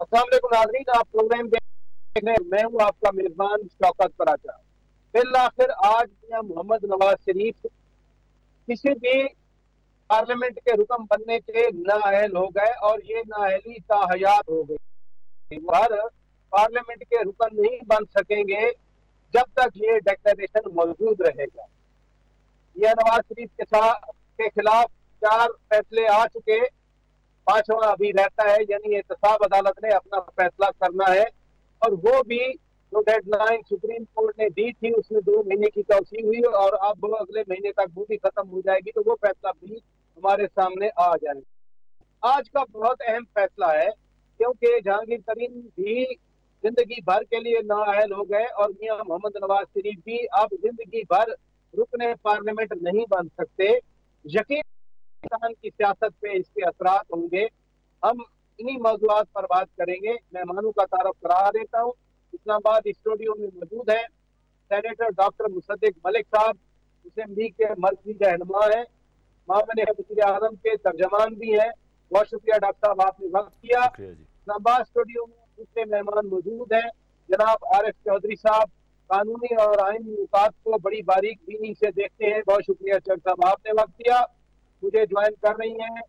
अस्सलाम वालेकुम नाज़रीन, आप प्रोग्राम देख रहे हैं। मैं हूँ आपका मेजबान शौकत कराचा। फिर आखिर आज मियां मोहम्मद नवाज शरीफ किसी भी पार्लियामेंट के रुकन बनने के नाअहल हो गए और ये नाअहली ताहयात हो गई। वो हर पार्लियामेंट के रुकन नहीं बन सकेंगे जब तक ये डिक्लेरेशन मौजूद रहेगा। मियां नवाज शरीफ के खिलाफ 4 फैसले आ चुके, 5वां अभी रहता है, यानी एहतसाब अदालत ने अपना फैसला करना है। और वो भी जो डेडलाइन सुप्रीम कोर्ट ने दी थी उसमें 2 महीने की तोसी हुई और अब अगले महीने तक वो भी खत्म हो जाएगी, तो वो फैसला भी हमारे सामने आ जाएगा। आज का बहुत अहम फैसला है क्योंकि जहांगीर तरीन भी जिंदगी भर के लिए नाअहल हो गए और मियां मोहम्मद नवाज शरीफ भी अब जिंदगी भर रुकने पार्लियामेंट नहीं बन सकते। यकीन पाकिस्तान की सियासत पे इसके असरात होंगे। हम इन्हीं मौजूआत पर बात करेंगे। मेहमानों का तारफ करा देता हूँ। इस्लामाबाद स्टूडियो में मौजूद है सेनेटर डॉक्टर मुसद्दिक मलिक साहब, मुस्लिम लीग के मरकजी रहनुमा है, मामले वज़ीर आज़म के तर्जमान भी हैं। बहुत शुक्रिया डॉक्टर साहब, आपने वक्त किया। इस्लामाबाद स्टूडियो में दूसरे मेहमान मौजूद हैं जनाब आरिफ चौधरी साहब, कानूनी और आईनी नुकात को बड़ी बारीक बीनी से देखते हैं। बहुत शुक्रिया चौधरी साहब, आपने वक्त दिया। मुझे ज्वाइन कर रही हैं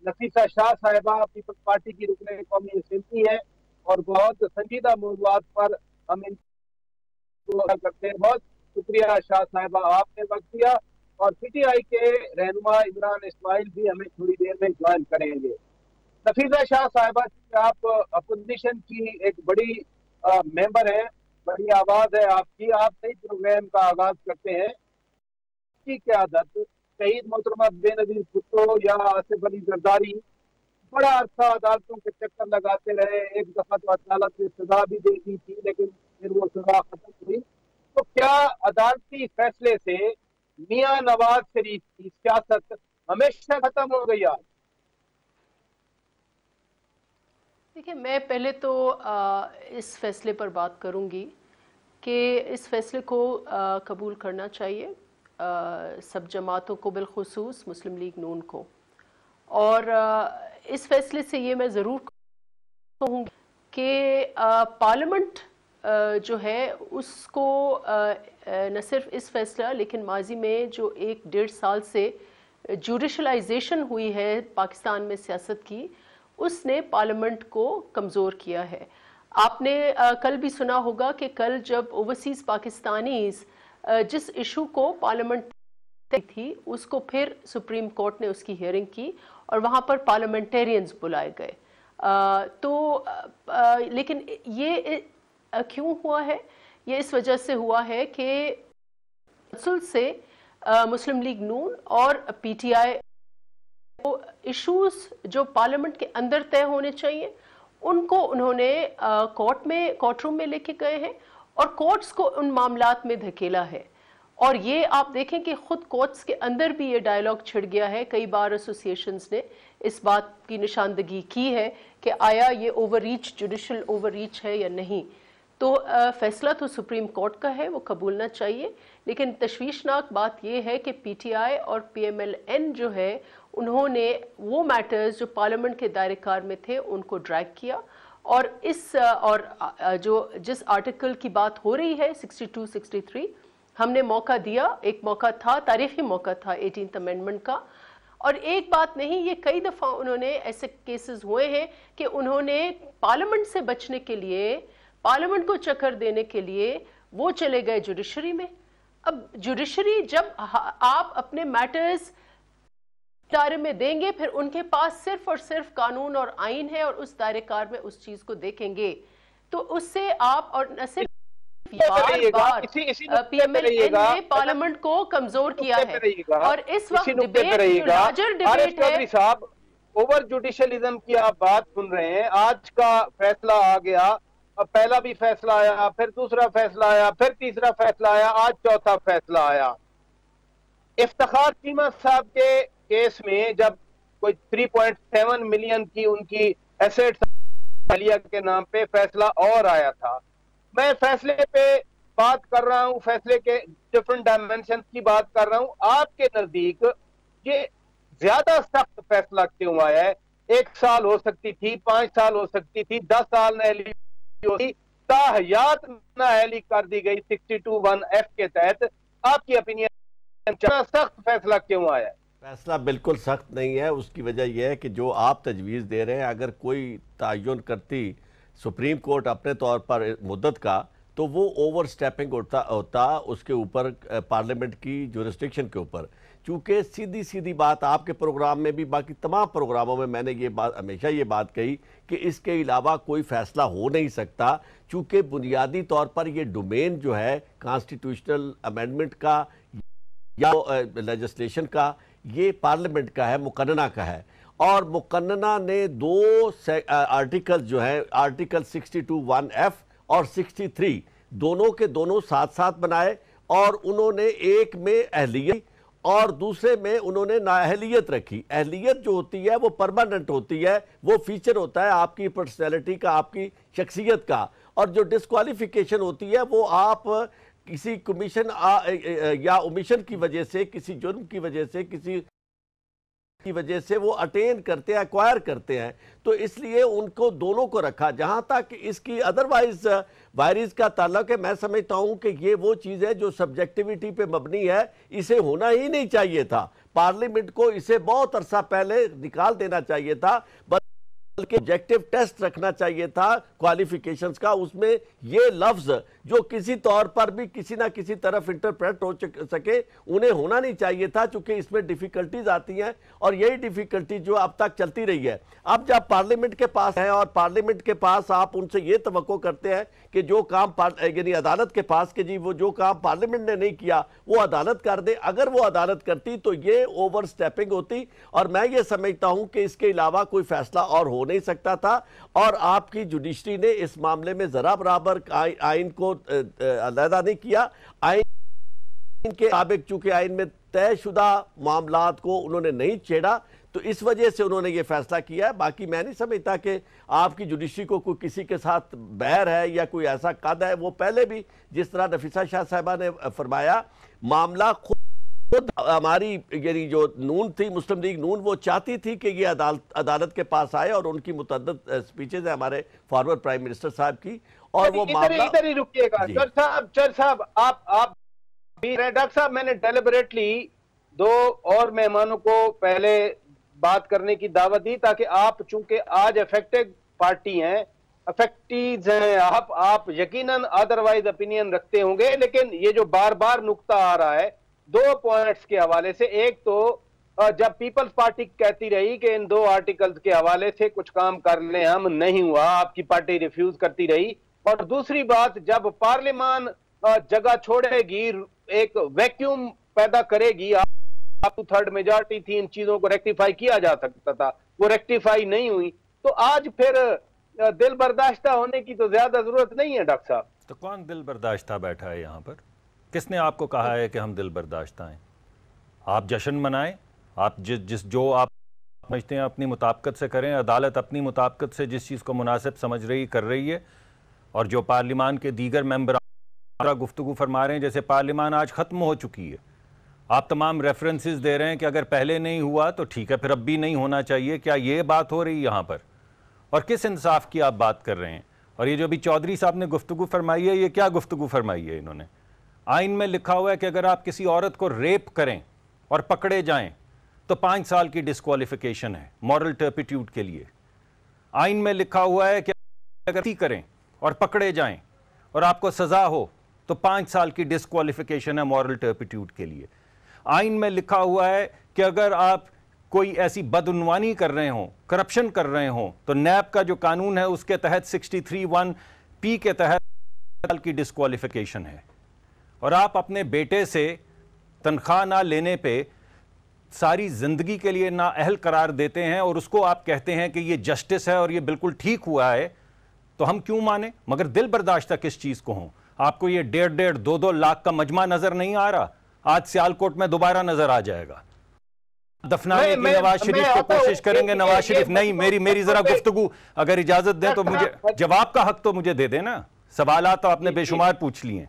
नफीसा शाह साहिबा, पीपल्स पार्टी की रुकन कौमी असेंबली है और बहुत संजीदा मौजूद पर हम इनको करते हैं। बहुत शुक्रिया शाह साहिबा, आपने वक्त दिया। और पीटीआई के रहनुमा इमरान इस्माइल भी हमें थोड़ी देर में ज्वाइन करेंगे। नफीसा शाह साहिबा, आप अपोजिशन की एक बड़ी मेंबर है, बड़ी आवाज है आपकी, आप सही प्रोग्राम का आगाज करते हैं। की क़यादत शहीद मोहतरमा बेनजीर भुट्टो या आसिफ अली जरदारी बड़ा अरसा अदालतों के चक्कर लगाते रहे। एक दफा तो अदालत ने सजा भी दे दी थी, लेकिन फिर वो सजा खत्म हुई। तो क्या अदालती फैसले से मियां नवाज शरीफ की सियासत हमेशा खत्म हो गई? आज देखिए, मैं पहले तो इस फैसले पर बात करूंगी कि इस फैसले को कबूल करना चाहिए सब जमातों को, बिलखुसूस मुस्लिम लीग नून को। और इस फैसले से ये मैं ज़रूर कहूँगी कि पार्लियामेंट जो है उसको न सिर्फ इस फैसला, लेकिन माजी में जो 1-1.5 साल से जुडिशलाइजेशन हुई है पाकिस्तान में सियासत की, उसने पार्लियामेंट को कमज़ोर किया है। आपने कल भी सुना होगा कि कल जब ओवरसीज़ पाकिस्तानीज़ जिस इशू को पार्लियामेंट थी उसको फिर सुप्रीम कोर्ट ने उसकी हियरिंग की और वहाँ पर पार्लियामेंटेरियंस बुलाए गए। लेकिन ये क्यों हुआ है? ये इस वजह से हुआ है कि असल से मुस्लिम लीग नून और पीटीआई इश्यूज जो पार्लियामेंट के अंदर तय होने चाहिए उनको उन्होंने कोर्ट रूम में लेके गए हैं और कोर्ट्स को उन मामलात में धकेला है। और ये आप देखें कि खुद कोर्ट्स के अंदर भी ये डायलॉग छिड़ गया है। कई बार एसोसिएशंस ने इस बात की निशानदगी की है कि आया ये ओवररीच, जुडिशल ओवररीच है या नहीं। तो फैसला तो सुप्रीम कोर्ट का है, वो कबूलना चाहिए। लेकिन तशवीशनाक बात यह है कि पीटीआई और पीएमएलएन जो है उन्होंने वो मैटर्स जो पार्लियामेंट के दायरेकार में थे उनको ड्रैग किया। और जिस आर्टिकल की बात हो रही है 62-63, हमने मौका दिया, एक मौका था, तारीखी मौका था 18th अमेंडमेंट का। और एक बात नहीं, ये कई दफ़ा उन्होंने ऐसे केसेस हुए हैं कि उन्होंने पार्लियामेंट से बचने के लिए, पार्लियामेंट को चक्कर देने के लिए वो चले गए जुडिशरी में। अब जुडिशरी जब आप अपने मैटर्स दायरे में देंगे, फिर उनके पास सिर्फ और सिर्फ कानून और आइन है और उस दायरेकार में उस चीज को देखेंगे, तो उससे आप और न सिर्फ पीएमएलएन ने पार्लियामेंट को कमजोर किया है। और इस वक्त डिबेट है साहब, ओवर जुडिशलिज्म की आप बात सुन रहे हैं। आज का फैसला आ गया, अब पहला भी फैसला आया, फिर दूसरा फैसला आया, फिर तीसरा फैसला आया, आज चौथा फैसला आया। इफ्तिखार चीमा साहब के केस में जब कोई 3.7 मिलियन की उनकी एसेट्स के नाम पे फैसला और आया था। मैं फैसले पे बात कर रहा हूं, फैसले के डिफरेंट डायमेंशन की बात कर रहा हूं। आपके नजदीक ये ज्यादा सख्त फैसला क्यों आया है? 1 साल हो सकती थी, 5 साल हो सकती थी, 10 साल नाअहली होती, ताहयात नाअहली कर दी गई 62(1)F के तहत। आपकी ओपिनियन, सख्त फैसला क्यों आया? फैसला बिल्कुल सख्त नहीं है। उसकी वजह यह है कि जो आप तजवीज़ दे रहे हैं, अगर कोई तयन करती सुप्रीम कोर्ट अपने तौर पर मुद्दत का, तो वो ओवर स्टेपिंग होता उसके ऊपर, पार्लियामेंट की जुरिस्डिक्शन के ऊपर। चूँकि सीधी सीधी बात आपके प्रोग्राम में भी, बाकी तमाम प्रोग्रामों में मैंने ये बात हमेशा ये बात कही कि इसके अलावा कोई फैसला हो नहीं सकता, चूँकि बुनियादी तौर पर ये डोमेन जो है कॉन्स्टिट्यूशनल अमेंडमेंट का या लेजिस्लेशन का, ये पार्लियामेंट का है, मुकन्नना का है। और मुकन्नना ने 2 आर्टिकल जो है, आर्टिकल 62(1)F और 63, दोनों के दोनों साथ साथ बनाए, और उन्होंने एक में अहलियत और दूसरे में उन्होंने नाअहलियत रखी। अहलियत जो होती है वो परमानेंट होती है, वो फीचर होता है आपकी पर्सनैलिटी का, आपकी शख्सियत का। और जो डिस्क्वालिफिकेशन होती है वो आप किसी कमीशन या ओमिशन की वजह से, किसी जुर्म की वजह से, किसी की वजह से वो अटेन करते हैं, एक्वायर करते हैं। तो इसलिए उनको दोनों को रखा। जहां तक इसकी अदरवाइज वायरिस का ताल्लुक है, मैं समझता हूं कि ये वो चीज़ है जो सब्जेक्टिविटी पे मबनी है, इसे होना ही नहीं चाहिए था। पार्लियामेंट को इसे बहुत अरसा पहले निकाल देना चाहिए था, बल्कि ऑब्जेक्टिव टेस्ट रखना चाहिए था क्वालिफिकेशंस का। उसमें ये लफ्ज जो किसी तौर पर भी किसी ना किसी तरफ इंटरप्रेट हो सके, उन्हें होना नहीं चाहिए था, चूंकि इसमें डिफिकल्टीज आती हैं, और यही डिफिकल्टी जो अब तक चलती रही है। अब जब पार्लियामेंट के पास है, और पार्लियामेंट के पास आप उनसे ये तवक्को करते हैं कि जो काम यानी अदालत के पास कि जी वो जो काम पार्लियामेंट ने नहीं किया वो अदालत कर दे। अगर वो अदालत करती तो ये ओवर स्टेपिंग होती, और मैं ये समझता हूं कि इसके अलावा कोई फैसला और हो नहीं सकता था। और आपकी जुडिशरी ने इस मामले में जरा बराबर आइन को अलहदा नहीं किया। आइन के मुताबिक चूंकि आइन में तयशुदा मामलात को उन्होंने नहीं छेड़ा, तो इस वजह से उन्होंने ये फैसला किया है। बाकी मैं नहीं समझता कि आपकी जुडिशरी को कोई किसी के साथ बैर है या कोई ऐसा कद है। वो पहले भी जिस तरह नफीसा शाह साहिबा ने फरमाया, मामला खुद हमारी यानी जो नून थी, मुस्लिम लीग नून, वो चाहती थी कि ये अदालत के पास आए, और उनकी मुतअद्दिद स्पीचेज है हमारे फॉर्मर प्राइम मिनिस्टर साहब की, और वो मामला इधर ही रुकिएगा। चर साहब आप डॉक्टर साहब, मैंने डेलिबरेटली 2 और मेहमानों को पहले बात करने की दावत दी, ताकि आप चूंकि आज अफेक्टेड पार्टी हैं, अफेक्टीज हैं आप यकीनन अदरवाइज ओपिनियन रखते होंगे। लेकिन ये जो बार बार नुक्ता आ रहा है 2 पॉइंट्स के हवाले से, एक तो जब पीपल्स पार्टी कहती रही कि इन 2 आर्टिकल्स के हवाले से कुछ काम कर लें हम, नहीं हुआ, आपकी पार्टी रिफ्यूज करती रही। और दूसरी बात, जब पार्लियामान जगह छोड़ेगी, एक वैक्यूम पैदा करेगी, आप 2/3 मेजॉरिटी थी, इन चीजों को रेक्टिफाई किया जा सकता था, वो रेक्टिफाई नहीं हुई। तो आज फिर दिल बर्दाश्ता होने की तो ज्यादा जरूरत नहीं है डॉक्टर साहब। तो कौन दिल बर्दाश्ता बैठा है यहाँ पर? किसने आपको कहा है कि हम दिल बर्दाश्ता हैं? आप जश्न मनाएं, आप जो आप समझते हैं अपनी मुताबिकत से करें। अदालत अपनी मुताबिकत से जिस चीज़ को मुनासिब समझ रही कर रही है, और जो पार्लियामान के दीगर मेंबर गुफ्तगू फरमा रहे हैं, जैसे पार्लियामान आज ख़त्म हो चुकी है, आप तमाम रेफरेंसेस दे रहे हैं कि अगर पहले नहीं हुआ तो ठीक है, फिर अब भी नहीं होना चाहिए। क्या ये बात हो रही है यहाँ पर? और किस इंसाफ की आप बात कर रहे हैं? और ये जो अभी चौधरी साहब ने गुफ्तगू फरमाई है, ये क्या गुफ्तगू फरमाई है इन्होंने? आइन में लिखा हुआ है कि अगर आप किसी औरत को रेप करें और पकड़े जाएं तो 5 साल की डिस्क्वालिफिकेशन है मॉरल टर्पिट्यूड के लिए। आइन में लिखा हुआ है कि अगर करें और पकड़े जाएं और आपको सजा हो तो 5 साल की डिस्क्वालिफिकेशन है मॉरल टर्पिट्यूड के लिए। आइन में लिखा हुआ है कि अगर आप कोई ऐसी बदउनवानी कर रहे हों, करप्शन कर रहे हों, तो नैब का जो कानून है उसके तहत 63(1)P के तहत साल की डिस्क्वालिफिकेशन है। और आप अपने बेटे से तनख्वाह ना लेने पे सारी ज़िंदगी के लिए नाअहल करार देते हैं, और उसको आप कहते हैं कि ये जस्टिस है और ये बिल्कुल ठीक हुआ है, तो हम क्यों माने? मगर दिल बर्दाश्त किस चीज़ को हों? आपको ये 1.5, 2 लाख का मजमा नज़र नहीं आ रहा? आज सियालकोट में दोबारा नज़र आ जाएगा। दफनाने की नवाज शरीफ को कोशिश करेंगे। नवाज शरीफ नहीं, मेरी जरा गुफ्तगू अगर इजाजत दें तो मुझे जवाब का हक तो मुझे दे देना। सवालात तो आपने बेशुमार पूछ लिए।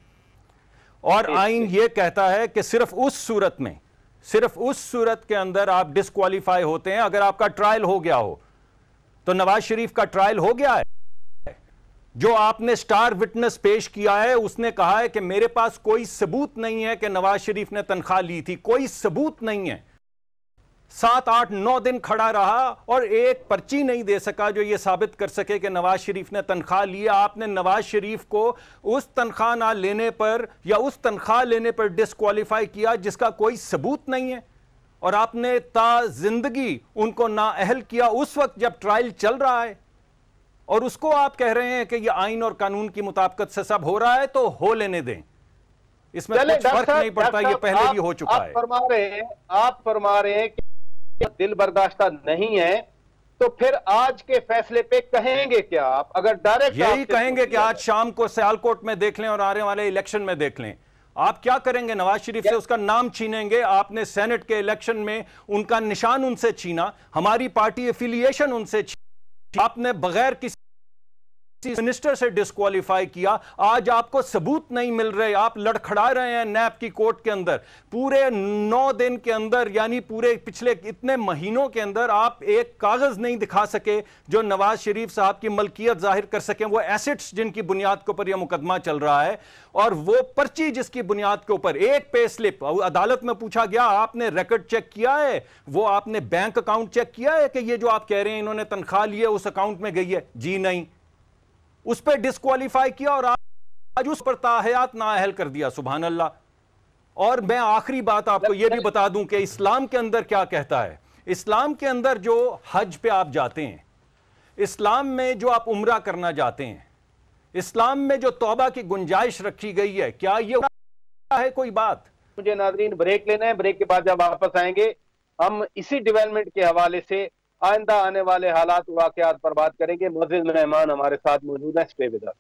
और आइन ये कहता है कि सिर्फ उस सूरत में, सिर्फ उस सूरत के अंदर आप डिस्क्वालीफाई होते हैं अगर आपका ट्रायल हो गया हो। तो नवाज शरीफ का ट्रायल हो गया है। जो आपने स्टार विटनेस पेश किया है उसने कहा है कि मेरे पास कोई सबूत नहीं है कि नवाज शरीफ ने तनख्वाह ली थी, कोई सबूत नहीं है। 7, 8, 9 दिन खड़ा रहा और एक पर्ची नहीं दे सका जो यह साबित कर सके कि नवाज शरीफ ने तनख्वाह ली। आपने नवाज शरीफ को उस तनख्वाह ना लेने पर या उस तनख्वाह लेने पर डिस्क्वालीफाई किया जिसका कोई सबूत नहीं है, और आपने ता जिंदगी उनको नाअहल किया उस वक्त जब ट्रायल चल रहा है, और उसको आप कह रहे हैं कि यह आइन और कानून की मुताबिकत से सब हो रहा है तो हो लेने दें, इसमें कुछ फर्क नहीं पड़ता, ये पहले भी हो चुका है। आप फरमा रहे हैं कि दिल बर्दाश्ता नहीं है, तो फिर आज के फैसले पे कहेंगे क्या आप? अगर डायरेक्ट यही कहेंगे कि आज शाम को सियालकोट में देख लें और आने वाले इलेक्शन में देख लें। आप क्या करेंगे? नवाज शरीफ से उसका नाम छीनेंगे? आपने सेनेट के इलेक्शन में उनका निशान उनसे छीना, हमारी पार्टी एफिलिएशन उनसे छीना, आपने बगैर किसी मिनिस्टर से डिस्क्वालीफाई किया। आज आपको सबूत नहीं मिल रहे, आप लड़खड़ा रहे हैं नैब की कोर्ट के अंदर। पूरे 9 दिन के अंदर, यानी पूरे पिछले इतने महीनों के अंदर आप एक कागज नहीं दिखा सके जो नवाज शरीफ साहब की मलकियत जाहिर कर सकें, वो एसेट्स जिनकी बुनियाद के ऊपर यह मुकदमा चल रहा है, और वो पर्ची जिसकी बुनियाद के ऊपर एक पे स्लिप अदालत में पूछा गया आपने रिकॉर्ड चेक किया है, वो आपने बैंक अकाउंट चेक किया है कि ये जो आप कह रहे हैं इन्होंने तनख्वाह ली है उस अकाउंट में गई है? जी नहीं। उस पर डिस्क्वालीफाई किया और आज उस पर ताहयात नाअहल कर दिया। सुभान अल्लाह। और मैं आखिरी बात आपको यह भी बता दूं कि इस्लाम के अंदर क्या कहता है। इस्लाम के अंदर जो हज पे आप जाते हैं, इस्लाम में जो आप उम्रा करना जाते हैं, इस्लाम में जो तौबा की गुंजाइश रखी गई है, क्या ये है कोई बात? मुझे नाज़रीन ब्रेक लेना है, ब्रेक के बाद जब वापस आएंगे हम इसी डेवलपमेंट के हवाले से आइंदा आने वाले हालात वाकयात पर बात करेंगे। मुअज़्ज़िज़ मेहमान हमारे साथ मौजूद हैं, stay with us.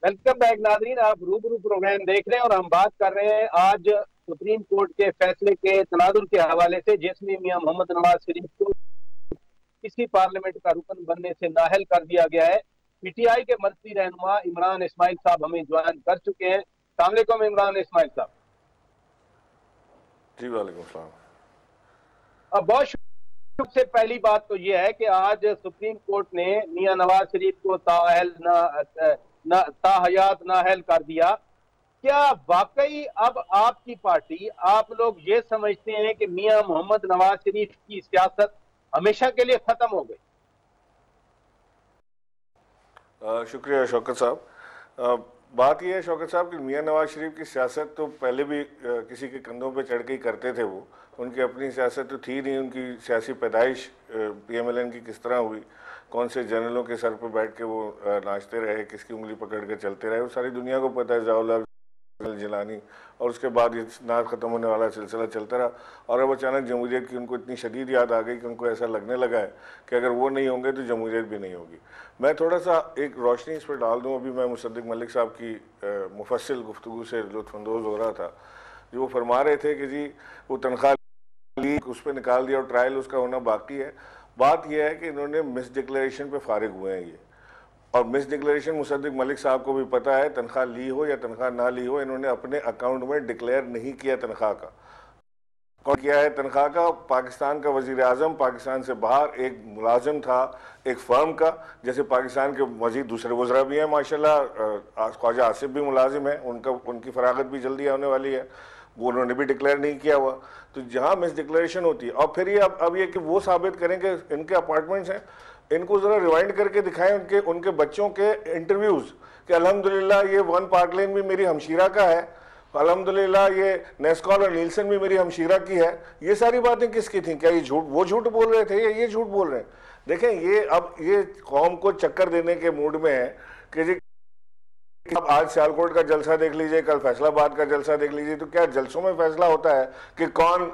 Welcome back नाज़रीन, आप रूबरू प्रोग्राम देख रहे हैं और हम बात कर रहे हैं आज सुप्रीम कोर्ट के फैसले के तनाजुल के हवाले से, जिसमें मियां मोहम्मद नवाज शरीफ को किसी पार्लियामेंट का रुकन बनने से नाअहल कर दिया गया है। पीटीआई के मर्कजी रहनुमा इमरान इस्माइल साहब हमें ज्वाइन कर चुके हैं। अस्सलाम वालेकुम इमरान इस्माइल साहब। जी वालेकुम सलाम। अब बहुत से पहली बात तो यह है कि आज सुप्रीम कोर्ट ने मियां नवाज शरीफ को ताहयात नाअहल कर दिया। क्या वाकई अब आपकी पार्टी, आप लोग ये समझते हैं कि मियां मोहम्मद नवाज शरीफ की सियासत हमेशा के लिए खत्म हो गई? शुक्रिया शौकत साहब। बात यह है शौकत साहब कि मियां नवाज शरीफ की सियासत तो पहले भी किसी के कंधों पे चढ़ के ही करते थे। वो उनकी अपनी सियासत तो थी नहीं। उनकी सियासी पैदाइश PMLN की किस तरह हुई, कौन से जनरलों के सर पर बैठ के वो नाचते रहे, किसकी उंगली पकड़ के चलते रहे, वो सारी दुनिया को पता है। ज़ियाउल जिलानी, और उसके बाद ये ना ख़त्म होने वाला सिलसिला चलता रहा। और अब अचानक जमहूरियत की उनको इतनी शदीद याद आ गई कि उनको ऐसा लगने लगा है कि अगर वो नहीं होंगे तो जमहूरियत भी नहीं होगी। मैं थोड़ा सा एक रोशनी इस पर डाल दूँ। अभी मैं मुसद्दिक मलिक साहब की मुफस्सिल गुफ्तगू से लुत्फ़अंदोज़ हो रहा था, जो वो फरमा रहे थे कि जी वो तनख्वाह ली, उस पर निकाल दिया और ट्रायल उसका होना बाकी है। बात यह है कि इन्होंने मिस डिक्लेरेशन पे फारिग हुए हैं ये, और मिस डिक्लेरेशन मुसद्दिक मलिक साहब को भी पता है। तनख्वाह ली हो या तनख्वाह ना ली हो, इन्होंने अपने अकाउंट में डिक्लेयर नहीं किया तनख्वाह का। कौन किया है तनख्वाह का? पाकिस्तान का वज़ीर आज़म, पाकिस्तान से बाहर एक मुलाजिम था एक फ़र्म का, जैसे पाकिस्तान के मज़ीद दूसरे वज़रा भी हैं माशाल्लाह। ख्वाजा आसिफ भी मुलाजिम है, उनकी फरागत भी जल्दी आने वाली है, वो उन्होंने भी डिक्लेयर नहीं किया हुआ। तो जहाँ मिस डिक्लेरेशन होती है, और फिर ये अब ये कि वो साबित करें कि इनके अपार्टमेंट्स हैं, इनको ज़रा रिवाइंड करके दिखाएं उनके बच्चों के इंटरव्यूज़ कि अल्हम्दुलिल्लाह ये 1 पार्क लेन भी मेरी हमशीरा का है, अल्हम्दुलिल्लाह ये नेस्कॉल और नीलसन भी मेरी हमशीरा की है। ये सारी बातें किसकी थी? क्या ये वो झूठ बोल रहे थे या ये झूठ बोल रहे हैं? देखें, ये अब ये कौम को चक्कर देने के मूड में है कि जी अब आज सियालकोट का जलसा देख लीजिए, कल फैसलाबाद का जलसा देख लीजिए, तो क्या जलसों में फैसला होता है कि कौन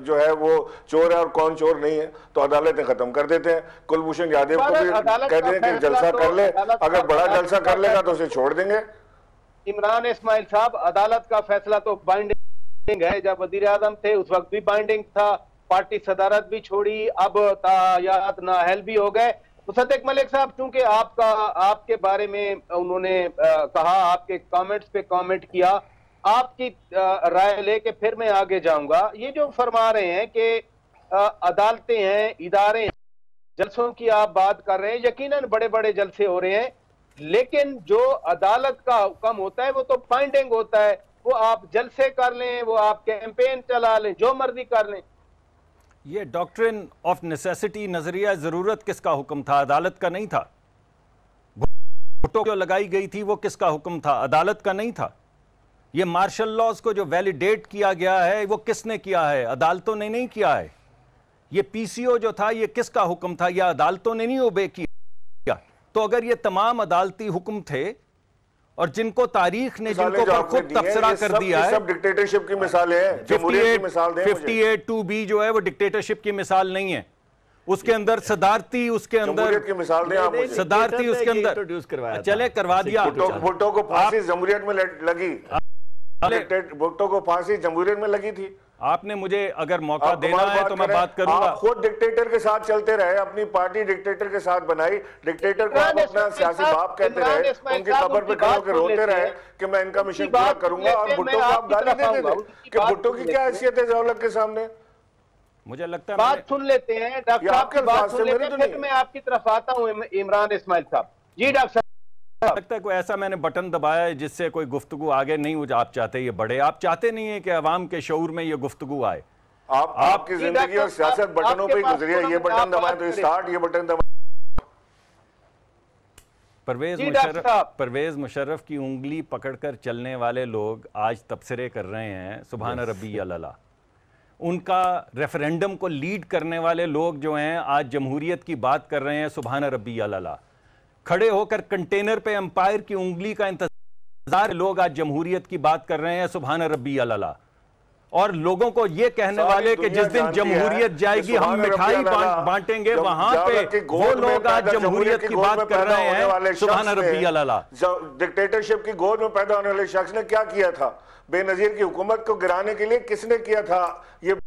जो है वो चोर है और कौन चोर नहीं है? तो अदालतें खत्म कर देते हैं। कुलभूषण यादव को भी कहते हैं कि जलसा कर ले, अगर बड़ा जलसा कर लेगा तो उसे छोड़ देंगे। इमरान इस्माइल साहब, अदालत का फैसला तो बाइंडिंग है। जब वजीर आजम थे उस वक्त भी बाइंडिंग था, पार्टी सदारत भी छोड़ी, अब ताहयात नाअहल भी हो गए। मुसद्दिक मलिक साहब, चूंकि आपके बारे में उन्होंने कहा, आपके कमेंट्स पे कमेंट किया, आपकी राय लेके फिर मैं आगे जाऊंगा। ये जो फरमा रहे हैं कि अदालतें हैं, इदारे हैं, जलसों की आप बात कर रहे हैं, यकीनन बड़े बड़े जलसे हो रहे हैं, लेकिन जो अदालत का हुक्म होता है वो तो फाइंडिंग होता है। वो आप जलसे कर लें, वो आप कैंपेन चला लें, जो मर्जी कर लें। ये डॉक्ट्रिन ऑफ नेसेसिटी, नजरिया जरूरत किसका हुक्म था? अदालत का नहीं था। भुट्टो जो लगाई गई थी वो किसका हुक्म था? अदालत का नहीं था। ये मार्शल लॉज को जो वैलिडेट किया गया है वो किसने किया है? अदालतों ने नहीं किया है। ये पीसीओ जो था ये किसका हुक्म था? यह अदालतों ने नहीं ओबे किया। तो अगर ये तमाम अदालती हुक्म थे और जिनको तारीख ने जिनको पर खुद तबसरा कर दिया है, सब डिक्टेटरशिप की मिसालें हैं। 58(2)(b) जो है वो डिक्टेटरशिप की मिसाल नहीं है। उसके अंदर सदारती, उसके अंदर की मिसाल दें आप मुझे। सदारती उसके अंदर इंट्रोड्यूस करवाया, चले करवा दिया। भुट्टो को फांसी जमहूरियत में लगी, भुट्टो को फांसी जमहूरियत में लगी थी। आपने मुझे अगर मौका देना है तो मैं बात करूंगा। आप खुद डिक्टेटर के साथ चलते रहे, अपनी पार्टी डिक्टेटर के साथ बनाई, डिक्टेटर को आप अपना सियासी बाप कहते रहे, उनकी खबर पे खड़े होकर रोते रहे कि मैं इनका मिशन पूरा करूंगा, और भुट्टो को आप गाली देते थे कि भुट्टो की क्या हैसियत है जौलक के सामने। मुझे लगता है बात सुन लेते हैं डॉक्टर साहब की बात सुन लेते हैं, फिर मैं आपकी तरफ आता हूं इमरान इस्माइल साहब। जी डॉक्टर साहब, लगता है कोई ऐसा मैंने बटन दबाया है जिससे कोई गुफ्तगू आगे नहीं आप चाहते ये बढ़े। आप चाहते नहीं है कि अवाम के शऊर में ये गुफ्तगू आए। आपकी जिंदगी और सियासत बटनों पे गुजरी है। ये बटन दबाएं तो स्टार्ट, ये बटन दबाएं। परवेज मुशर्रफ की उंगली पकड़कर चलने वाले लोग आज तबसरे कर रहे हैं सुभान रब्बी अल्लाह। उनका रेफरेंडम को लीड करने वाले लोग जो हैं आज जमहूरियत की बात कर रहे हैं सुभान रब्बी अल्लाह। खड़े होकर कंटेनर पे एम्पायर की उंगली का इंतजार लोग आज जमहूरियत की बात कर रहे हैं सुभान रब्बी अल्लाह। और लोगों को ये कहने वाले कि जिस दिन जमहूरियत जाएगी हम मिठाई बांटेंगे, वहां पे वो लोग आज जमहूरियत की बात कर रहे हैं सुभान रब्बी अल्लाह। डिक्टेटरशिप की गोद में पैदा होने वाले शख्स ने क्या किया था? बेनजीर की हुकूमत को गिराने के लिए किसने किया था? ये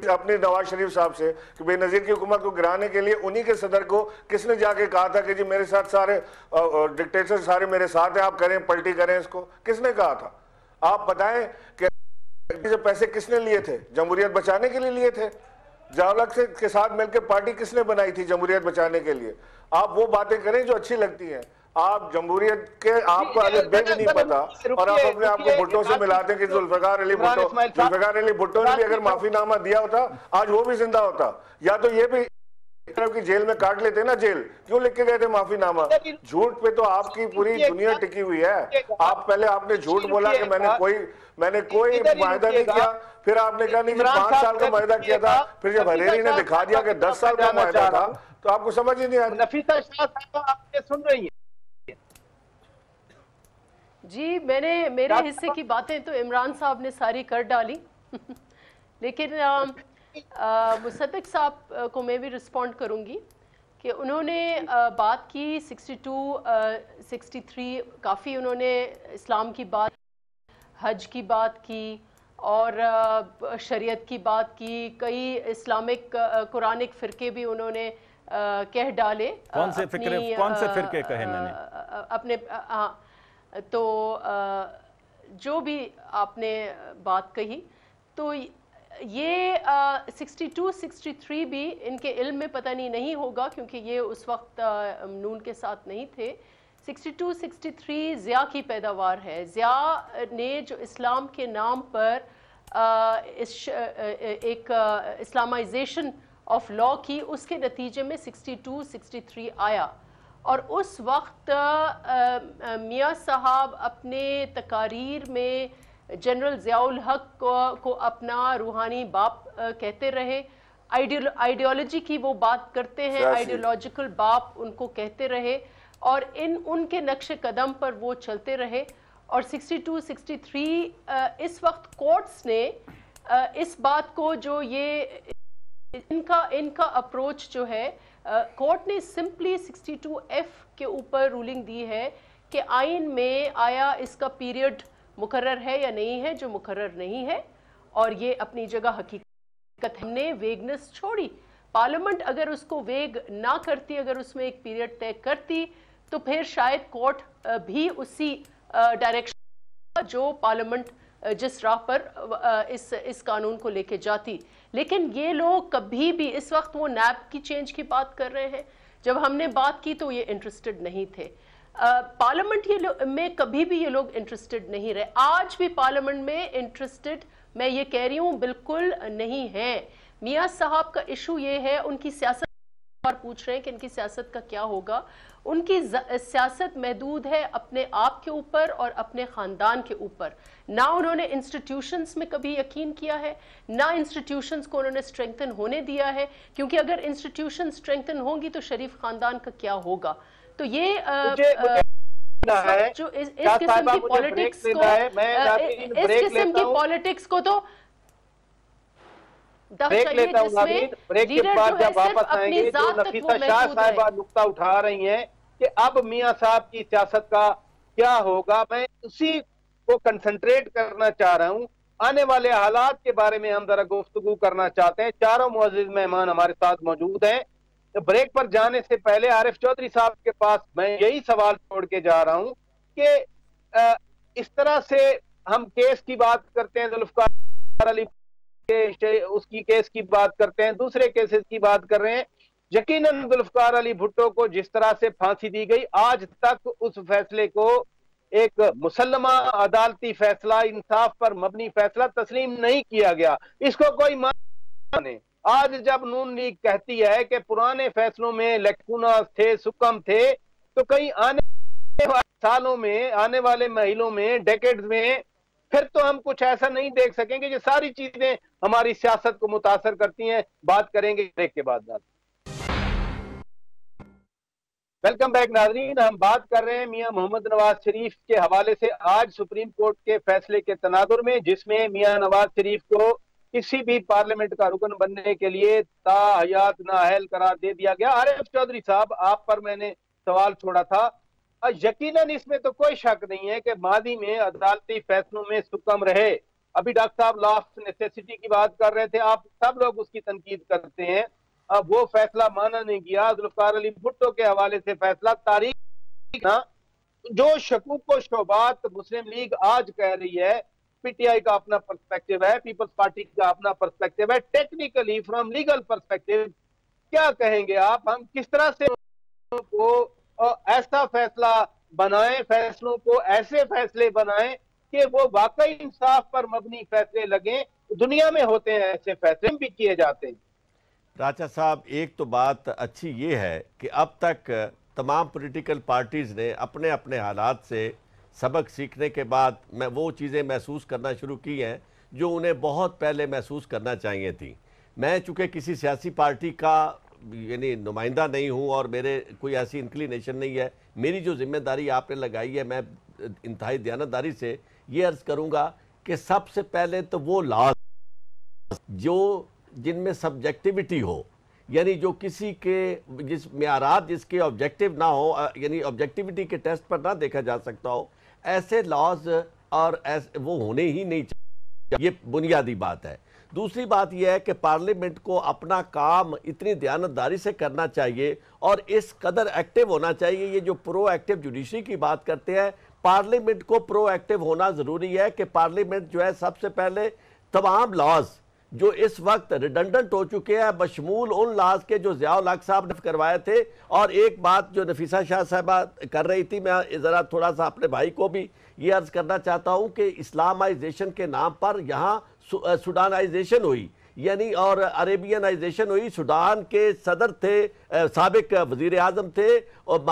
अपने नवाज शरीफ साहब से कि बेनजीर की हुकूमत को गिराने के लिए उन्हीं के सदर को किसने जाके कहा था कि जी मेरे साथ सारे डिक्टेटर सारे मेरे साथ हैं, आप करें पलटी करें इसको? किसने कहा था? आप बताएं कि पैसे किसने लिए थे? जमहूरियत बचाने के लिए लिए थे। जौलक से के साथ मिलकर पार्टी किसने बनाई थी जमहूरियत बचाने के लिए? आप वो बातें करें जो अच्छी लगती हैं। आप जमहूरियत के आपको आगे बेच नहीं पता और आप अपने आप को भुट्टो से मिलाते हैं कि जुल्फिकार अली भुट्टो ने भी अगर माफीनामा दिया होता आज वो भी जिंदा होता, या तो ये भी की जेल में काट लेते ना। जेल क्यों लिख के गए थे माफीनामा? झूठ पे तो आपकी पूरी दुनिया टिकी हुई है। आप पहले आपने झूठ बोला कि मैंने कोई मायदा नहीं किया, फिर आपने कहा नहीं 5 साल का मायदा किया था, फिर जब हरेरी ने दिखा दिया कि 10 साल का मायदा था तो आपको समझ ही नहीं आया। नफीसा शाह साहब आपने सुन रही है जी, मैंने मेरे हिस्से की बातें तो इमरान साहब ने सारी कर डाली लेकिन मुसद्दिक साहब को मैं भी रिस्पॉन्ड करूंगी कि उन्होंने बात की 62, 63 काफ़ी उन्होंने इस्लाम की बात, हज की बात की और शरीयत की बात की। कई इस्लामिक कुरानिक फ़िरके भी उन्होंने कह डाले। कौन से फ़िरके कहे मैंने? अपने तो जो भी आपने बात कही, तो ये 62, 63 भी इनके इल्म में पता नहीं होगा क्योंकि ये उस वक्त नून के साथ नहीं थे। 62, 63 ज़िया की पैदावार है। ज़िया ने जो इस्लाम के नाम पर एक इस्लामाइजेशन ऑफ लॉ की, उसके नतीजे में 62, 63 आया। और उस वक्त मियाँ साहब अपने तकारीर में जनरल ज़ियाउल हक को अपना रूहानी बाप कहते रहे। आइडियोलॉजी की वो बात करते हैं, आइडियोलॉजिकल बाप उनको कहते रहे और उनके नक्शे कदम पर वो चलते रहे। और 62, 63 इस वक्त कोर्ट्स ने इस बात को जो ये इनका अप्रोच जो है, कोर्ट ने सिंपली 62F के ऊपर रूलिंग दी है कि आइन में आया इसका पीरियड मुकर्रर है या नहीं है, जो मुकर्रर नहीं है और ये अपनी जगह हकीकत। हमने वेगनेस छोड़ी। पार्लियामेंट अगर उसको वेग ना करती, अगर उसमें एक पीरियड तय करती, तो फिर शायद कोर्ट भी उसी डायरेक्शन जो पार्लियामेंट जिस राह पर इस कानून को लेके जाती। लेकिन ये लोग कभी भी, इस वक्त वो नैब की चेंज की बात कर रहे हैं, जब हमने बात की तो ये इंटरेस्टेड नहीं थे। पार्लियामेंट में कभी भी ये लोग इंटरेस्टेड नहीं रहे, आज भी पार्लियामेंट में इंटरेस्टेड मैं ये कह रही हूँ बिल्कुल नहीं है। मियां साहब का इशू ये है, उनकी सियासत और पूछ रहे हैं कि इनकी सियासत का क्या होगा। उनकी सियासत महदूद है अपने आप के ऊपर और अपने ख़ानदान के ऊपर। ना उन्होंने इंस्टीट्यूशंस में कभी यकीन किया है, ना इंस्टीट्यूशंस को उन्होंने स्ट्रेंथन होने दिया है, क्योंकि अगर इंस्टीट्यूशन स्ट्रेंथन होंगी तो शरीफ ख़ानदान का क्या होगा। तो ये जो इस किस्म की पॉलिटिक्स को, इस किस्म की पॉलिटिक्स को तो ब्रेक लेता हूं नाज़रीन। ब्रेक के बाद जब वापस आएंगे तो नफीसा शाह साहिबा नुक्ता उठा रही हैं कि अब मियां साहब की सियासत का क्या होगा, मैं उसी को कंसंट्रेट करना चाह रहा हूं। आने वाले हालात के बारे में हम जरा गुफ्तगू करना चाहते हैं। चारों मुअज़्ज़िज़ मेहमान हमारे साथ मौजूद हैं। तो ब्रेक पर जाने से पहले आरिफ चौधरी साहब के पास मैं यही सवाल छोड़ के जा रहा हूं कि इस तरह से हम केस की बात करते हैं, जुल्फ़िकार अली उसकी केस की बात करते हैं, दूसरे केसेस की बात कर रहे हैं। यकीनन जुल्फ़िकार अली भुट्टो को जिस तरह से फांसी दी गई, आज तक उस फैसले को एक मुसल्लमा अदालती फैसला, इंसाफ पर मबनी फैसला तस्लीम नहीं किया गया। इसको कोई माने। आज जब नून लीग कहती है कि पुराने फैसलों में लैकुना थे, सुकम थे, तो कहीं आने वाले सालों में, आने वाले महीनों में, डेकेड्स में फिर तो हम कुछ ऐसा नहीं देख सकेंगे। ये सारी चीजें हमारी सियासत को मुतासर करती हैं। बात करेंगे ब्रेक के बाद। वेलकम बैक नाज़रीन। हम बात कर रहे हैं मियां मोहम्मद नवाज शरीफ के हवाले से आज सुप्रीम कोर्ट के फैसले के तनाजुर में, जिसमें मियां नवाज शरीफ को किसी भी पार्लियामेंट का रुकन बनने के लिए ताहयात नाअहल करार दे दिया गया। आरिफ चौधरी साहब, आप पर मैंने सवाल छोड़ा था। यकीनन इसमें तो कोई शक नहीं है कि माजी में अदालती फैसलों में सुकम रहे। अभी डॉक्टर साहब लॉ ऑफ नेसेसिटी की बात कर रहे थे, आप सब लोग उसकी तनकीद करते हैं। अब वो फैसला माना नहीं गया। जुल्फ़िकार अली भुट्टो के हवाले से फैसला तारीख ना, जो शकूक व शोबात मुस्लिम लीग आज कह रही है, पीटीआई का अपना पर्सपेक्टिव है, पीपल्स पार्टी का अपना पर्सपेक्टिव है। टेक्निकली फ्रॉम लीगल पर्सपेक्टिव क्या कहेंगे आप? हम किस तरह से को ऐसा फैसला बनाएं, फैसलों को ऐसे फैसले बनाएं कि वो वाकई इंसाफ पर मबनी फैसले लगें। दुनिया में होते हैं ऐसे फैसले, भी किए जाते हैं। राजा साहब, एक तो बात अच्छी ये है कि अब तक तमाम पॉलिटिकल पार्टीज़ ने अपने अपने हालात से सबक सीखने के बाद मैं वो चीज़ें महसूस करना शुरू की हैं जो उन्हें बहुत पहले महसूस करना चाहिए थी। मैं चूँकि किसी सियासी पार्टी का यानी नुमाइंदा नहीं हूँ और मेरे कोई ऐसी इंक्लिनेशन नहीं है, मेरी जो जिम्मेदारी आपने लगाई है, मैं इंतहाई दयानतदारी से ये अर्ज़ करूँगा कि सबसे पहले तो वो लॉ जो जिनमें सब्जेक्टिविटी हो, यानी जो किसी के जिस मेयारात जिसके ऑब्जेक्टिव ना हो, यानी ऑब्जेक्टिविटी के टेस्ट पर ना देखा जा सकता हो, ऐसे लॉज और वो होने ही नहीं चाहिए। ये बुनियादी बात है। दूसरी बात यह है कि पार्लियामेंट को अपना काम इतनी दयानतदारी से करना चाहिए और इस कदर एक्टिव होना चाहिए। ये जो प्रो एक्टिव जुडिशरी की बात करते हैं, पार्लियामेंट को प्रो एक्टिव होना ज़रूरी है कि पार्लियामेंट जो है सबसे पहले तमाम लॉज जो इस वक्त रिडंडेंट हो चुके हैं, बशमूल उन लॉज के जो ज़िया उल हक साहब ने करवाए थे। और एक बात जो नफीसा शाह साहबा कर रही थी, मैं ज़रा थोड़ा सा अपने भाई को भी ये अर्ज़ करना चाहता हूँ कि इस्लामाइजेशन के नाम पर यहाँ सुडानाइजेशन हुई, यानी और अरेबियनाइजेशन हुई। सूडान के सदर थे, साबिक वज़ीर आज़म थे और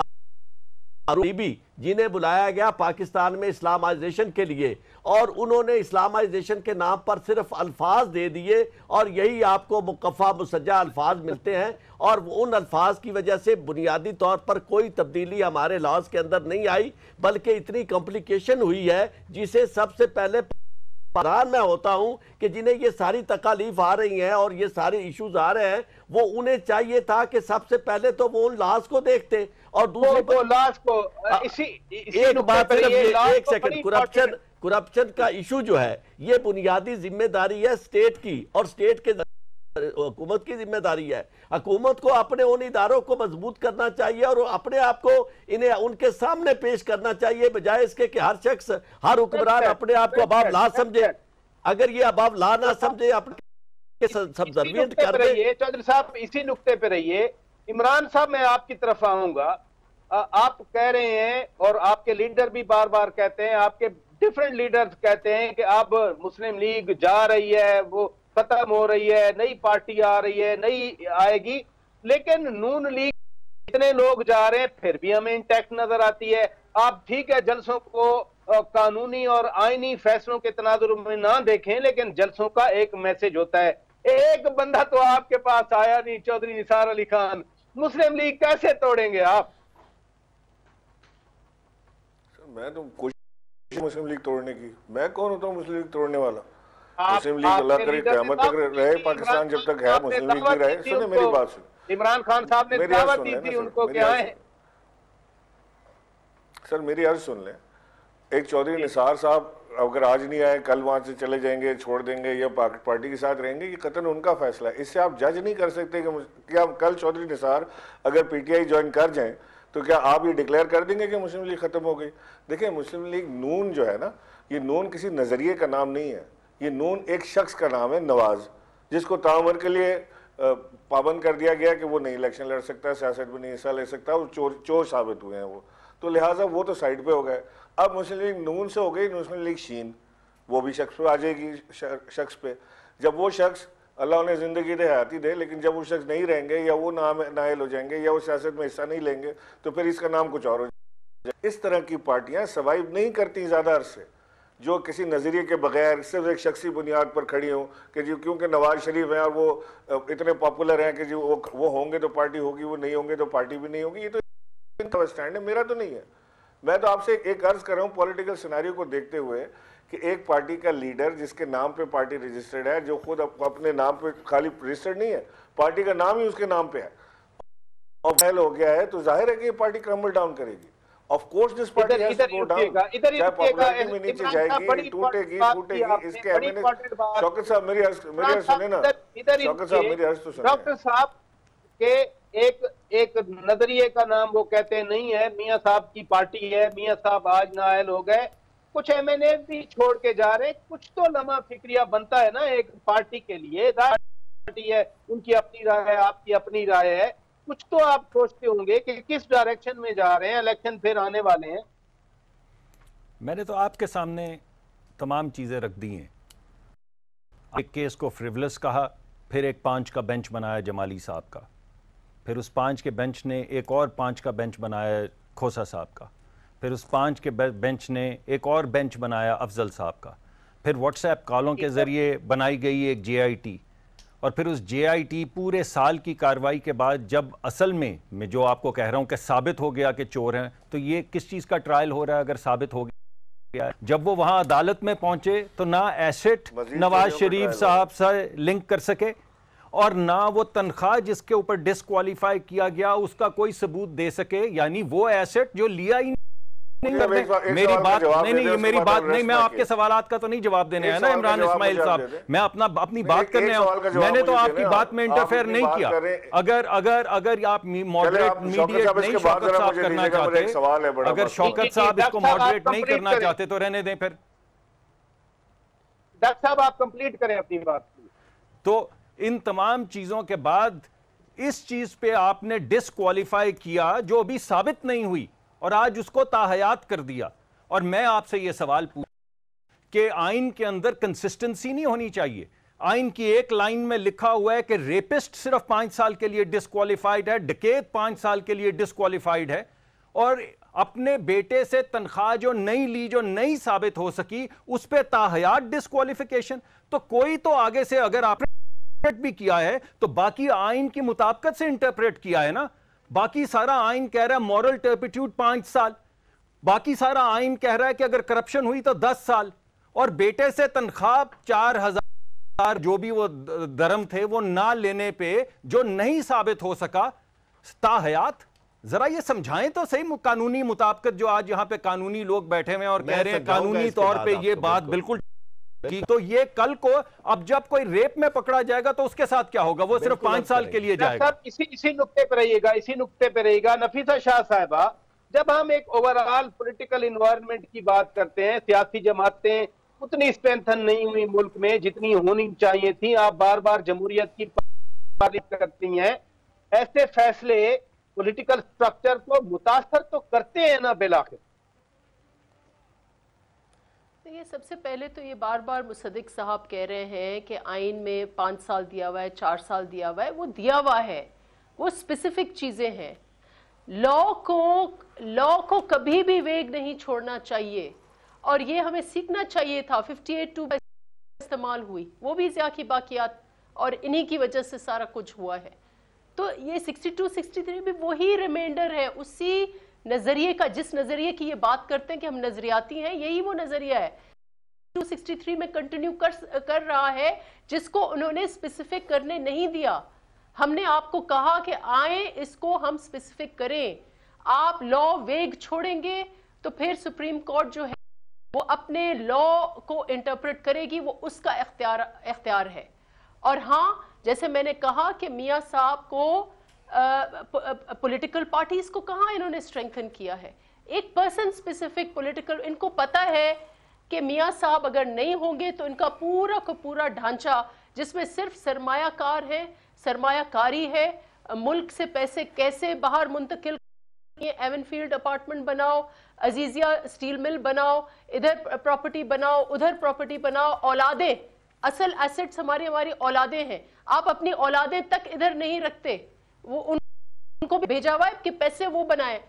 बीबी जिन्हें बुलाया गया पाकिस्तान में इस्लामाइजेशन के लिए, और उन्होंने इस्लामाइजेशन के नाम पर सिर्फ अल्फाज दे दिए और यही आपको मुकफ़ा मुसज्जा अल्फाज मिलते हैं। और उन अल्फाज की वजह से बुनियादी तौर पर कोई तब्दीली हमारे लॉज के अंदर नहीं आई, बल्कि इतनी कॉम्प्लिकेशन हुई है जिसे सबसे पहले परेशान मैं होता हूं कि जिन्हें ये सारी तकालीफ आ रही हैं और ये सारे इश्यूज आ रहे हैं, वो उन्हें चाहिए था कि सबसे पहले तो वो उन लॉज को देखते और दूसरे लॉज को एक बात एक सेकंड, करप्शन का इशू जो है ये बुनियादी जिम्मेदारी है स्टेट की और स्टेट के हुकूमत की जिम्मेदारी है। हुकूमत को अपने उन इदारों को मजबूत करना चाहिए और अपने आप को इन्हें उनके सामने पेश करना चाहिए, बजाय इसके कि हर शख्स हर हुक्मरान अपने आप को अबाब ला समझे। अगर ये अबाब ला ना समझे अपने सब्जर्विएंट कर रहिए चौधरी साहब, इसी नुक्ते पे रहिए। इमरान साहब, मैं आपकी तरफ आऊंगा। आप कह रहे हैं और आपके लीडर भी बार बार कहते हैं, आपके डिफरेंट लीडर्स कहते हैं कि अब मुस्लिम लीग जा रही है, वो खत्म हो रही है, नई पार्टी आ रही है, नई आएगी। लेकिन नून लीग इतने लोग जा रहे हैं, फिर भी हमें इंटैक्ट नजर आती है। आप ठीक है, जलसों को कानूनी और आईनी फैसलों के तनाजुर में ना देखें, लेकिन जलसों का एक मैसेज होता है। एक बंदा तो आपके पास आया नहीं, चौधरी निसार अली खान। मुस्लिम लीग कैसे तोड़ेंगे आप? मैं तो कोशिश मुस्लिम लीग तोड़ने की, मैं कौन होता हूँ मुस्लिम लीग तोड़ने वाला? मुस्लिम लीग अल्लाह करे क़यामत तक रहे, पाकिस्तान जब तक है मुस्लिम लीग नहीं रहे। सुने मेरी बात, सुन। इमरान खान साहब ने दावत दी थी उनको, क्या है सर, मेरी अर्ज सुन लें। एक चौधरी निसार साहब अगर आज नहीं आए, कल वहां से चले जाएंगे, छोड़ देंगे या पार्टी के साथ रहेंगे, ये कतन उनका फैसला है। इससे आप जज नहीं कर सकते कि क्या कल चौधरी निसार अगर पीटीआई ज्वाइन कर जाएं तो क्या आप ये डिक्लेयर कर देंगे कि मुस्लिम लीग खत्म हो गई? देखिए, मुस्लिम लीग नून जो है ना, ये नून किसी नजरिए का नाम नहीं है। ये नून एक शख्स का नाम है, नवाज, जिसको ताउम्र के लिए पाबंद कर दिया गया कि वो नहीं इलेक्शन लड़ सकता, सियासत में नहीं हिस्सा ले सकता, वो चोर साबित हुए हैं वो, तो लिहाजा वो तो साइड पे हो गए। अब मुस्लिम लीग नून से हो गई मुस्लिम लीग शीन, वो भी शख्स पे आ जाएगी, शख्स पे। जब वो शख्स, अल्लाह उन्हें ज़िंदगी दे, हयाती दे, लेकिन जब वो शख्स नहीं रहेंगे या वो नायल हो जाएंगे या वो सियासत में हिस्सा नहीं लेंगे तो फिर इसका नाम कुछ और हो जाएगा। इस तरह की पार्टियां सर्वाइव नहीं करती ज़्यादा अरसे, जो किसी नज़रिए के बगैर सिर्फ एक शख्सी बुनियाद पर खड़ी हों कि जी क्योंकि नवाज शरीफ हैं और वो इतने पॉपुलर हैं कि जी वो होंगे तो पार्टी होगी, वो नहीं होंगे तो पार्टी भी नहीं होगी। ये तो इनका स्टैंड है, मेरा तो नहीं है। मैं तो आपसे एक अर्ज कर रहा हूँ पॉलिटिकल सिनेरियो को देखते हुए कि एक पार्टी का लीडर जिसके नाम पे पार्टी रजिस्टर्ड है, जो खुद अपने नाम पे खाली रजिस्टर्ड नहीं है, पार्टी का नाम ही उसके नाम पे है, और फेल हो गया है, तो जाहिर है कि ये पार्टी क्रम्बल डाउन करेगी। Of course this party has to go down, चाहे पॉपुलैरिटी में नीचे जाएगी, टूटेगी फूटेगी। इसके एमएनए शौकत साहब, मेरी अर्ज सुने ना, शौकत साहब मेरी अर्ज तो सुने। डॉक्टर साहब के एक नजरिए का नाम वो कहते नहीं है, मियां साहब की पार्टी है, मियां साहब आज नाअहल हो गए, कुछ एमएनए भी छोड़ के जा रहे। कुछ तो लम्हा फिक्रिया बनता है ना एक पार्टी के लिए। पार्टी है, उनकी अपनी राय है, आपकी अपनी राय है, कुछ तो आप सोचते होंगे कि किस डायरेक्शन में जा रहे हैं, इलेक्शन फिर आने वाले हैं। मैंने तो आपके सामने तमाम चीज़ें रख दी हैं। एक केस को फ्रिवलस कहा, फिर एक 5 का बेंच बनाया जमाली साहब का, फिर उस 5 के बेंच ने एक और 5 का बेंच बनाया खोसा साहब का, फिर उस 5 के बेंच ने एक और बेंच बनाया अफजल साहब का, फिर व्हाट्सएप कॉलों के ज़रिए बनाई गई एक जेआईटी, और फिर उस जेआईटी पूरे साल की कार्रवाई के बाद जब असल में मैं जो आपको कह रहा हूँ कि साबित हो गया कि चोर हैं, तो ये किस चीज़ का ट्रायल हो रहा है? अगर साबित हो गया, जब वो वहाँ अदालत में पहुँचे तो ना एसेट नवाज शरीफ साहब से लिंक कर सके और ना वो तनख्वाह जिसके ऊपर डिस्क्वालीफाई किया गया उसका कोई सबूत दे सके, यानी वो एसेट जो लिया ही नहीं। मेरी बात नहीं, मेरी बात नहीं, मैं आपके सवालात का तो नहीं जवाब देने है ना इमरान इस्माइल साहब, मैं अपनी बात करने आया। मैंने तो आपकी बात में इंटरफेयर नहीं किया। अगर आप मॉडरेट मीडिएट नहीं शौकत साहब करना चाहते, अगर शौकत साहब इसको मॉडरेट नहीं करना चाहते तो रहने दें। फिर डॉक्टर साहब आप कंप्लीट करें अपनी बात। तो इन तमाम चीजों के बाद इस चीज पे आपने डिस्क्वालीफाई किया जो अभी साबित नहीं हुई और आज उसको ताहयात कर दिया। और मैं आपसे यह सवाल पूछ कि आइन के अंदर कंसिस्टेंसी नहीं होनी चाहिए। आइन की एक लाइन में लिखा हुआ है कि रेपिस्ट सिर्फ 5 साल के लिए डिस्क्वालीफाइड है, डकैत 5 साल के लिए डिस्क्वालीफाइड है, और अपने बेटे से तनख्वाह जो नहीं ली, जो नहीं साबित हो सकी, उस पर ताहयात डिस्क्वालिफिकेशन। तो कोई तो आगे से अगर आपने भी किया है तो बाकी आइन की मुताबिकत से इंटरप्रेट किया है ना। बाकी सारा आइन कह रहा है मॉरल टर्पिट्यूड 5 साल, बाकी सारा आइन कह रहा है कि अगर करप्शन हुई तो 10 साल, और बेटे से तनख्वाह 4000 जो भी वो दरम थे वो ना लेने पे जो नहीं साबित हो सका, ताहयात। जरा ये समझाएं तो सही कानूनी मुताबिकत, जो आज यहां पे कानूनी लोग बैठे हुए हैं और कह रहे हैं कानूनी तौर पे ये बात बिल्कुल। तो ये कल को अब जब कोई रेप में पकड़ा जाएगा तो उसके साथ क्या होगा? वो सिर्फ 5 साल के लिए जाएगा। इसी नुक्ते पे रहिएगा, इसी नुक्ते पे रहिएगा। नफीसा शाह साहिबा, जब हम एक ओवरऑल पॉलिटिकल इन्वायरमेंट की बात करते हैं, सियासी जमातें उतनी स्ट्रेंथन नहीं हुई मुल्क में जितनी होनी चाहिए थी। आप बार बार जमहूरियत की तारीफ करती हैं, ऐसे फैसले पॉलिटिकल स्ट्रक्चर को मुतासर तो करते हैं ना बिलाखिर। ये सबसे पहले तो ये बार बार मुसद्दिक साहब कह रहे हैं कि आइन में 5 साल दिया हुआ है, 4 साल दिया हुआ है। वो दिया हुआ है, वो स्पेसिफिक चीजें हैं। लॉ को कभी भी वेग नहीं छोड़ना चाहिए, और ये हमें सीखना चाहिए था। 58(2) इस्तेमाल हुई, वो भी ज़िया की बाकियात, और इन्हीं की वजह से सारा कुछ हुआ है। तो ये 62, 63 भी वही रिमाइंडर है उसी नजरिए का, जिस नजरिए की ये बात करते हैं कि हम नजरियाती हैं, यही वो नजरिया है 63 में कंटिन्यू कर रहा है, जिसको उन्होंने स्पेसिफिक करने नहीं दिया। हमने आपको कहा कि आए इसको हम स्पेसिफिक करें। आप लॉ वेग छोड़ेंगे तो फिर सुप्रीम कोर्ट जो है वो अपने लॉ को इंटरप्रेट करेगी, वो उसका इख्तियार है। और हाँ, जैसे मैंने कहा कि मियां साहब को पॉलिटिकल पार्टीज को कहाँ इन्होंने स्ट्रेंथन किया है। एक पर्सन स्पेसिफिक पॉलिटिकल, इनको पता है कि मियां साहब अगर नहीं होंगे तो इनका पूरा का पूरा ढांचा, जिसमें सिर्फ सरमायाकार है, सरमायाकारी है, मुल्क से पैसे कैसे बाहर मुंतकिल, एवनफील्ड अपार्टमेंट बनाओ, अजीजिया स्टील मिल बनाओ, इधर प्रॉपर्टी बनाओ, उधर प्रॉपर्टी बनाओ, औलादें, असल एसेट्स हमारी औलादें हैं। आप अपनी औलादें तक इधर नहीं रखते, वो उनको भी भेजा हुआ है कि पैसे वो बनाए।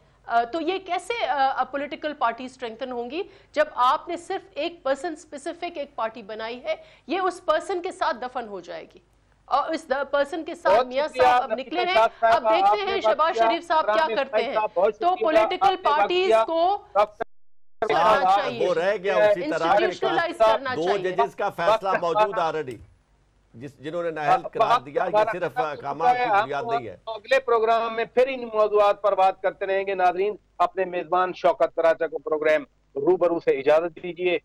तो ये कैसे पॉलिटिकल पार्टी स्ट्रेंथन होंगी जब आपने सिर्फ एक पर्सन स्पेसिफिक एक पार्टी बनाई है। ये उस पर्सन के साथ दफन हो जाएगी, और इस पर्सन के साथ मियां साहब अब निकले हैं। अब देखते हैं शहबाज शरीफ साहब क्या करते हैं। तो पॉलिटिकल पार्टीज को वो रह गया उसी तरह इंस्टीट्यूशनलाइज करना चाहिए। 2 जजेस का फैसला मौजूद ऑलरेडी, जिन्होंने नाअहल करार दिया। ये सिर्फ कामात की बुनियाद नहीं है। अगले प्रोग्राम में फिर इन मौजूआत पर बात करते रहेंगे। नाजरीन, अपने मेजबान शौकत कराचा को प्रोग्राम रूबरू से इजाजत दीजिए।